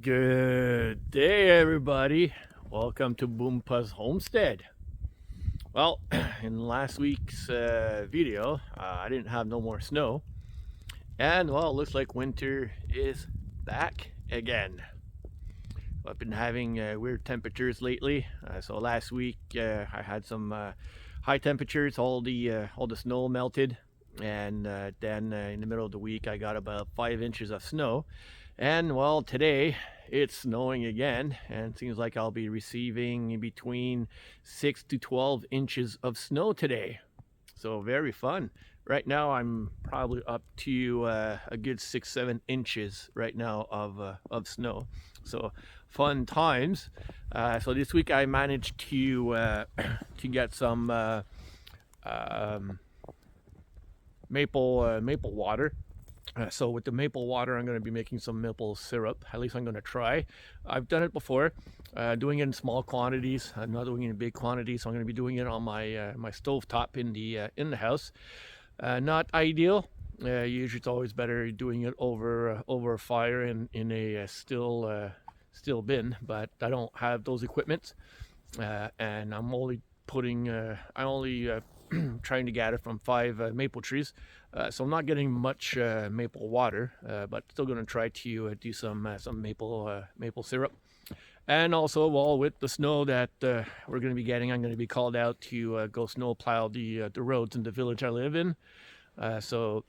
Good day, everybody. Welcome to Boompa's Homestead. Well, in last week's video, I didn't have no more snow, and well, it looks like winter is back again. I've been having weird temperatures lately. So last week I had some high temperatures. All the snow melted, and then in the middle of the week I got about 5 inches of snow. And well, today it's snowing again, and it seems like I'll be receiving between 6 to 12 inches of snow today. So very fun. Right now I'm probably up to a good 6-7 inches right now of snow. So fun times. So this week I managed to to get some maple water. So with the maple water, I'm going to be making some maple syrup. At least I'm going to try. I've done it before, doing it in small quantities. I'm not doing it in big quantities, so I'm going to be doing it on my stove top in the house. Not ideal. Usually, it's always better doing it over a fire in a still bin. But I don't have those equipments, and I'm only trying to gather from 5 maple trees. So I'm not getting much maple water, but still going to try to do some maple syrup. And also, well, with the snow that we're going to be getting, I'm going to be called out to go snow plow the roads in the village I live in. So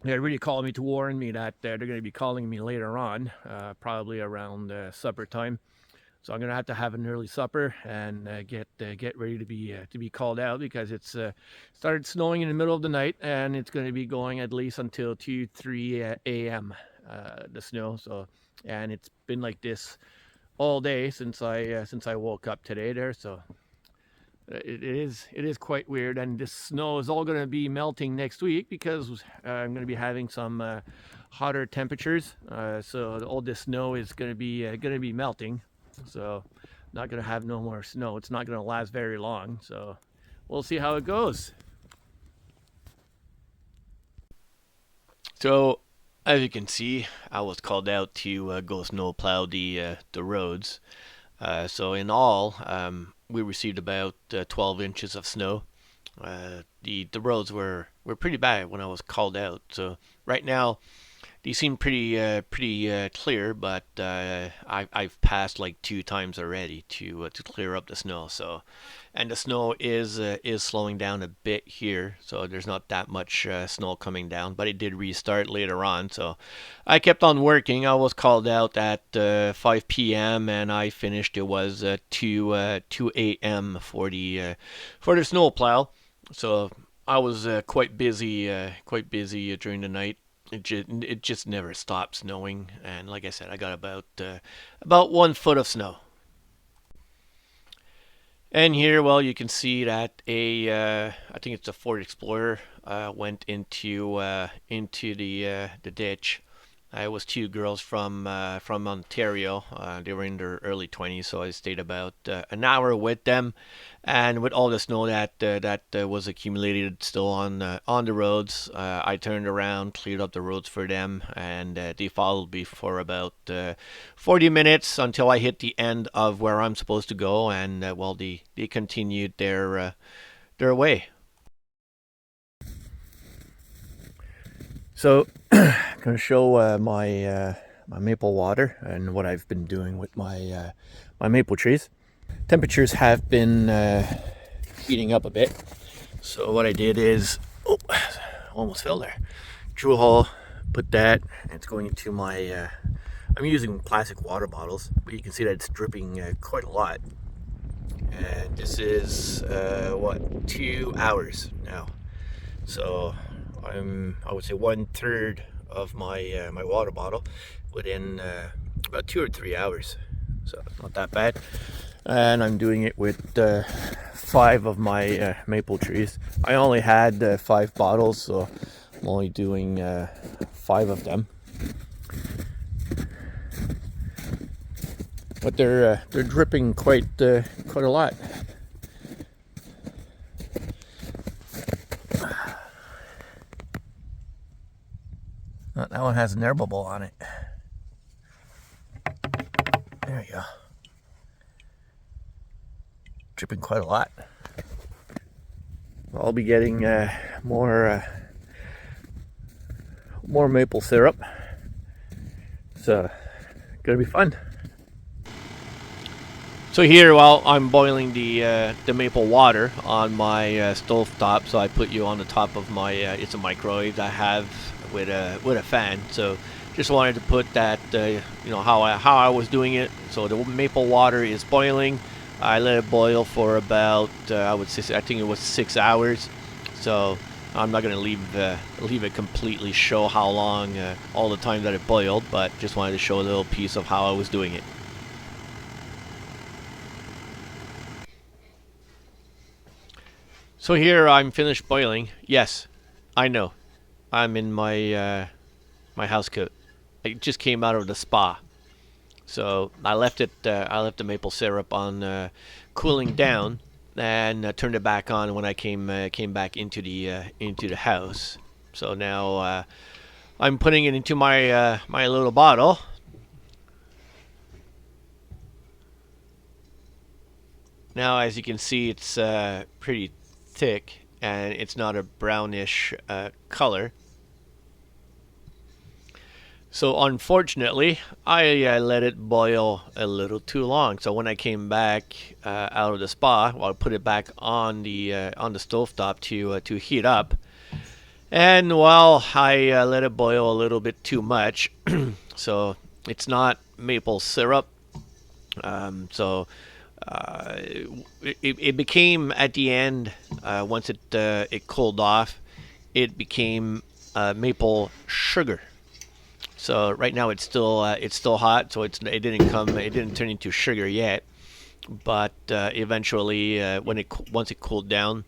they really called me to warn me that they're going to be calling me later on, probably around supper time. So I'm gonna have an early supper and get ready to be called out, because it's started snowing in the middle of the night, and it's going to be going at least until 2-3 a.m. The snow. So, and it's been like this all day since I woke up today there. So it is quite weird, and this snow is all going to be melting next week, because I'm going to be having some hotter temperatures. So all this snow is going to be melting. So not gonna have no more snow. It's not gonna last very long, so we'll see how it goes. So as you can see, I was called out to go snow plow the roads. So in all, we received about 12 inches of snow. The roads were pretty bad when I was called out. So right now they seem pretty clear, but I've passed like 2 times already to clear up the snow. So, and the snow is slowing down a bit here, so there's not that much snow coming down. But it did restart later on, so I kept on working. I was called out at 5 p.m. and I finished. It was 2 a.m. For the snow plow. So I was quite busy during the night. It just never stopped snowing, and like I said, I got about 1 foot of snow. And here, well, you can see that I think it's a Ford Explorer went into the ditch. It was 2 girls from Ontario. They were in their early 20s, so I stayed about an hour with them. And with all the snow that was accumulated still on the roads, I turned around, cleared up the roads for them, and they followed me for about 40 minutes until I hit the end of where I'm supposed to go. And well, they continued their way. So I'm going to show my maple water and what I've been doing with my maple trees. Temperatures have been heating up a bit. So what I did is, almost fell there. Drew a hole, put that, and it's going into my. I'm using plastic water bottles, but you can see that it's dripping quite a lot. And this is 2 hours now. So I would say 1/3 of my water bottle within about 2 or 3 hours. So not that bad. And I'm doing it with 5 of my maple trees. I only had 5 bottles, so I'm only doing 5 of them. But they're dripping quite a lot. That one has an air bubble on it. There you go. Dripping quite a lot. I'll be getting more maple syrup. So, gonna be fun. So here, while I'm boiling the maple water on my stove top, so I put you on the top of my it's a microwave I have with a fan. So just wanted to put that you know how I was doing it. So the maple water is boiling. I let it boil for about I think it was 6 hours. So I'm not gonna leave it completely show how long all the time that it boiled, but just wanted to show a little piece of how I was doing it. So here I'm finished boiling. Yes, I know. I'm in my my house coat. I just came out of the spa, so I left it. I left the maple syrup on cooling down, and turned it back on when I came back into the house. So now I'm putting it into my my little bottle. Now, as you can see, it's pretty thick, and it's not a brownish color. So unfortunately, I let it boil a little too long. So when I came back out of the spa, well, I put it back on the stovetop to heat up, and well, I let it boil a little bit too much. So it's not maple syrup. So it became at the end once it cooled off, it became maple sugar. So right now it's still hot, so it didn't turn into sugar yet. But eventually, once it cooled down,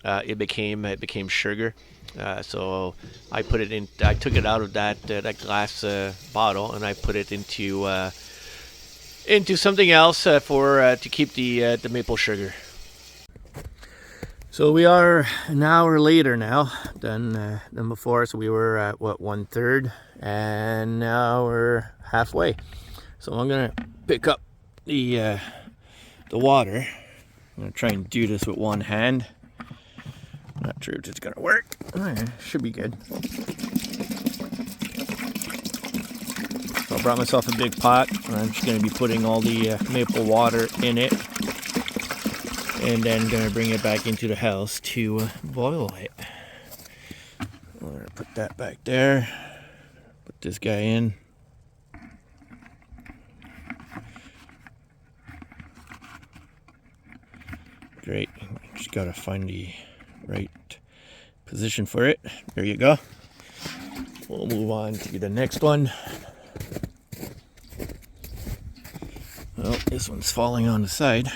it became sugar. So I took it out of that glass bottle, and I put it into something else to keep the maple sugar. So we are an hour later now than before. So we were at what, 1/3, and now we're halfway. So I'm gonna pick up the water. I'm gonna try and do this with one hand. Not sure if it's gonna work. Should be good. So I brought myself a big pot, and I'm just gonna be putting all the maple water in it, and then gonna bring it back into the house to boil it. I'm gonna put that back there. Put this guy in. Great. Just gotta find the right position for it. There you go. We'll move on to the next one. Well, this one's falling on the side.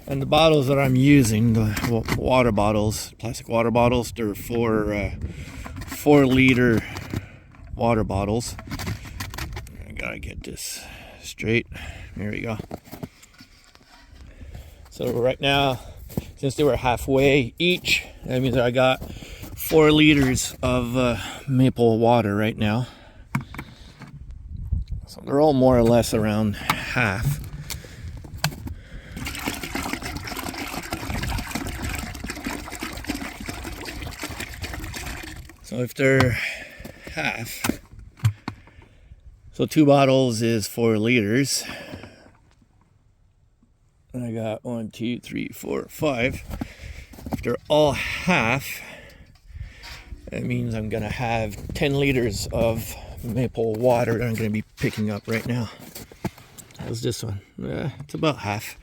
And the bottles that I'm using, the water bottles, plastic water bottles, they're 4-liter water bottles. I gotta get this straight. There we go. So right now, since they were halfway each, that means I got 4 liters of maple water right now. So they're all more or less around half. So if they're half, so 2 bottles is 4 liters. And I got 1, 2, 3, 4, 5. If they're all half, that means I'm gonna have 10 liters of maple water that I'm gonna be picking up right now. How's this one? It's about half.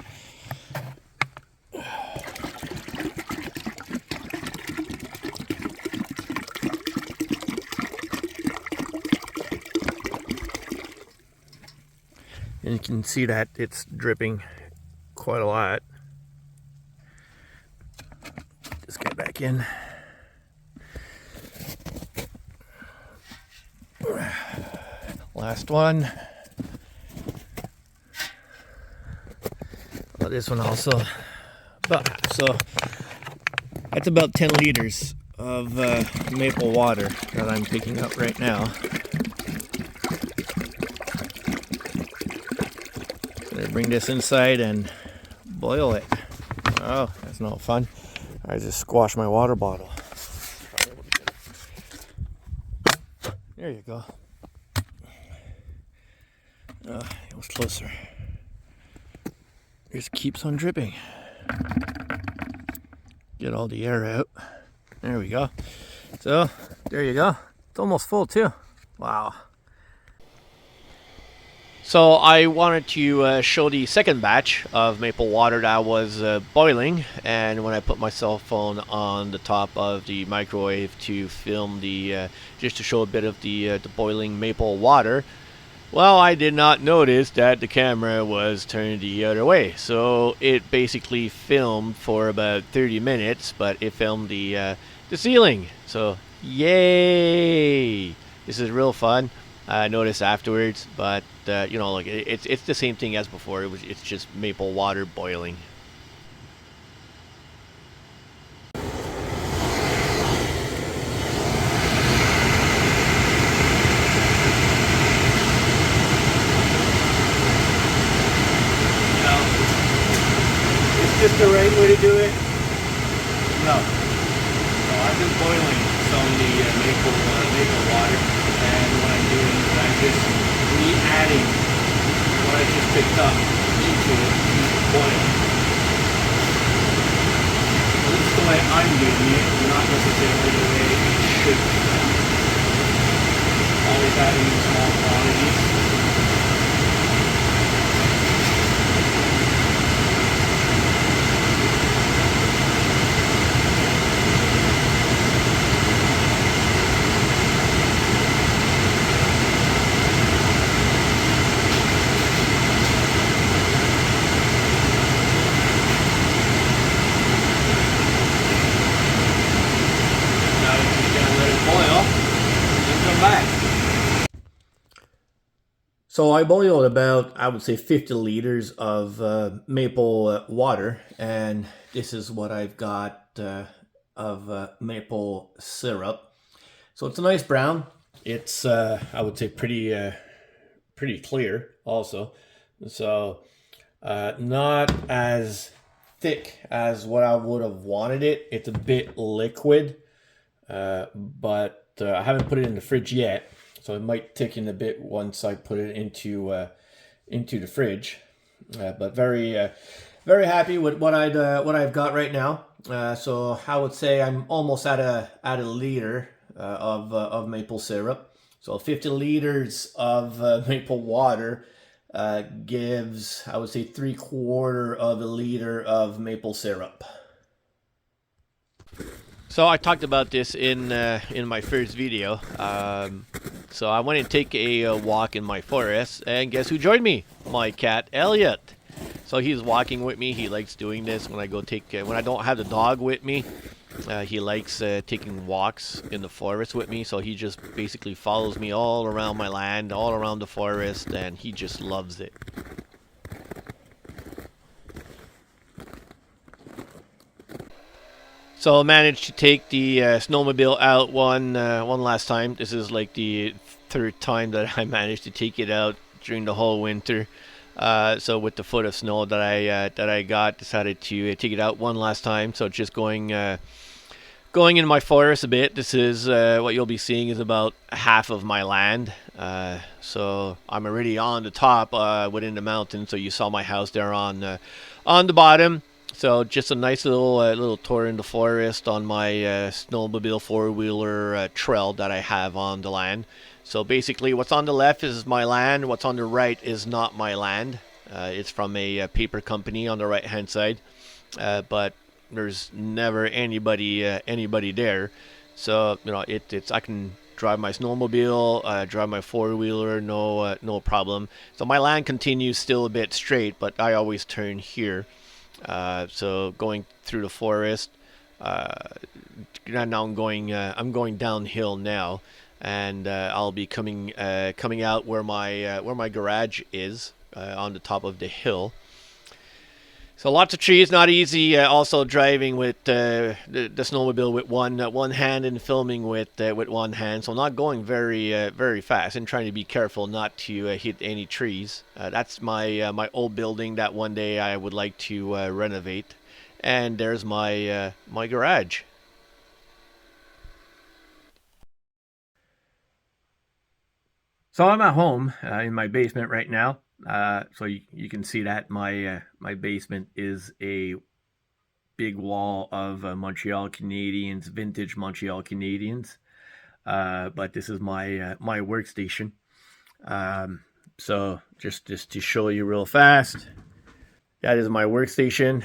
And you can see that it's dripping quite a lot. Just get back in. Last one. Well, this one also So that's about 10 liters of maple water that I'm picking up right now. Gonna bring this inside and boil it. Oh, that's not fun. I just squashed my water bottle. There you go. It was closer. It just keeps on dripping. Get all the air out. There we go. So, there you go. It's almost full too. Wow. So I wanted to show the second batch of maple water that was boiling, and when I put my cell phone on the top of the microwave to film the just to show a bit of the boiling maple water, well, I did not notice that the camera was turned the other way. So it basically filmed for about 30 minutes, but it filmed the ceiling. So yay! This is real fun. I noticed afterwards, but you know, like it's the same thing as before. It's just maple water boiling. Is this the right way to do it? No. So I've been boiling some of the maple water, and what I'm doing is I'm just re-adding what I just picked up into it to boil. So this is the way I'm doing it, not necessarily the way it should be done. Always adding in small quantities. So I boiled about, I would say, 50 liters of maple water, and this is what I've got of maple syrup. So it's a nice brown. It's, I would say, pretty clear also. So not as thick as what I would have wanted it. It's a bit liquid, but I haven't put it in the fridge yet. So it might thicken a bit once I put it into the fridge, but very happy with what I've got right now. So I would say I'm almost at a liter of maple syrup. So 50 liters of maple water gives, I would say, 3/4 of a liter of maple syrup. So I talked about this in my first video. So I went and take a walk in my forest, and guess who joined me? My cat Elliot. So he's walking with me. He likes doing this when I go when I don't have the dog with me. He likes taking walks in the forest with me. So he just basically follows me all around my land, all around the forest, and he just loves it. So I managed to take the snowmobile out one last time. This is like the third time that I managed to take it out during the whole winter. So with the foot of snow that I got, decided to take it out one last time. So just going in my forest a bit. This is what you'll be seeing is about half of my land. So I'm already on the top within the mountain. So you saw my house there on the bottom. So just a nice little tour in the forest on my snowmobile four-wheeler trail that I have on the land. So basically what's on the left is my land, what's on the right is not my land. It's from a paper company on the right hand side, but there's never anybody there. So you know it's I can drive my snowmobile, drive my four-wheeler, no problem. So my land continues still a bit straight, but I always turn here. So going through the forest, now I'm going downhill now, and I'll be coming out where my garage is on the top of the hill. So lots of trees, not easy. Also driving with the snowmobile with one hand and filming with one hand. So not going very fast and trying to be careful not to hit any trees. That's my old building that one day I would like to renovate. And there's my garage. So I'm at home in my basement right now. So you can see that my basement is a big wall of Montreal Canadiens, vintage Montreal Canadiens. But this is my workstation. So just to show you real fast, that is my workstation.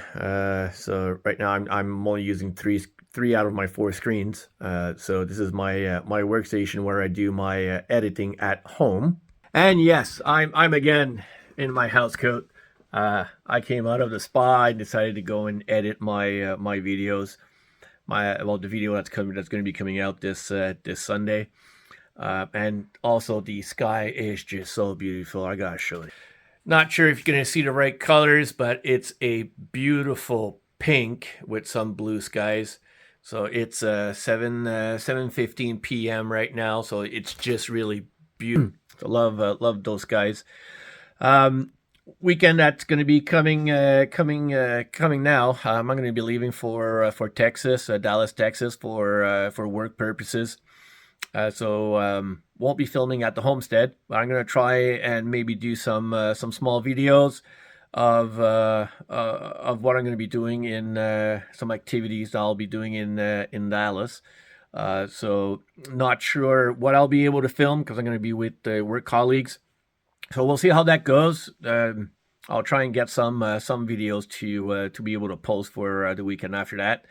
So right now I'm only using three out of my four screens. So this is my workstation where I do my editing at home. And yes, I'm again in my house coat. I came out of the spa. I decided to go and edit my videos. The video that's going to be coming out this Sunday. And also the sky is just so beautiful. I gotta show you. Not sure if you're gonna see the right colors, but it's a beautiful pink with some blue skies. So it's 7:15 p.m. right now. So it's just really beautiful. So love those skies. Weekend that's going to be coming now. I'm going to be leaving for Texas, Dallas, Texas, for work purposes. So won't be filming at the homestead, but I'm gonna try and maybe do some small videos of what I'm gonna be doing in some activities that I'll be doing in Dallas. So not sure what I'll be able to film because I'm gonna be with work colleagues. So we'll see how that goes. I'll try and get some videos to be able to post for the weekend after that.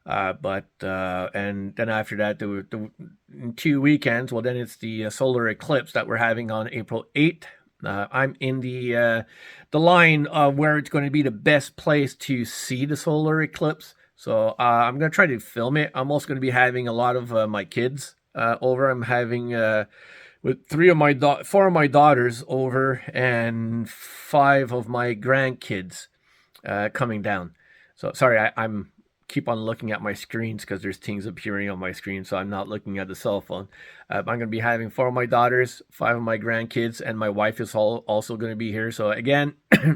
And then after that, in 2 weekends, well, then it's the solar eclipse that we're having on April 8th. I'm in the line of where it's going to be the best place to see the solar eclipse. So I'm going to try to film it. I'm also going to be having a lot of my kids over. I'm having with four of my daughters over and 5 of my grandkids coming down. So sorry, I'm keep on looking at my screens because there's things appearing on my screen, so I'm not looking at the cell phone. I'm going to be having 4 of my daughters, 5 of my grandkids, and my wife is also going to be here. So again,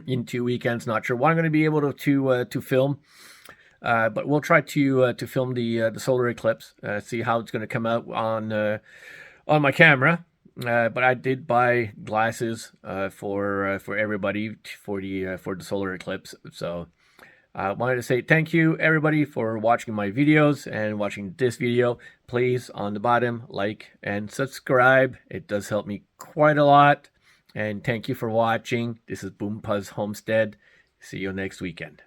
in 2 weekends, not sure what I'm going to be able to film, but we'll try to film the solar eclipse, see how it's going to come out on my camera. But I did buy glasses for everybody for the solar eclipse, so. I wanted to say thank you everybody for watching my videos and watching this video. Please, on the bottom, like and subscribe. It does help me quite a lot. And thank you for watching. This is Boompuzz Homestead. See you next weekend.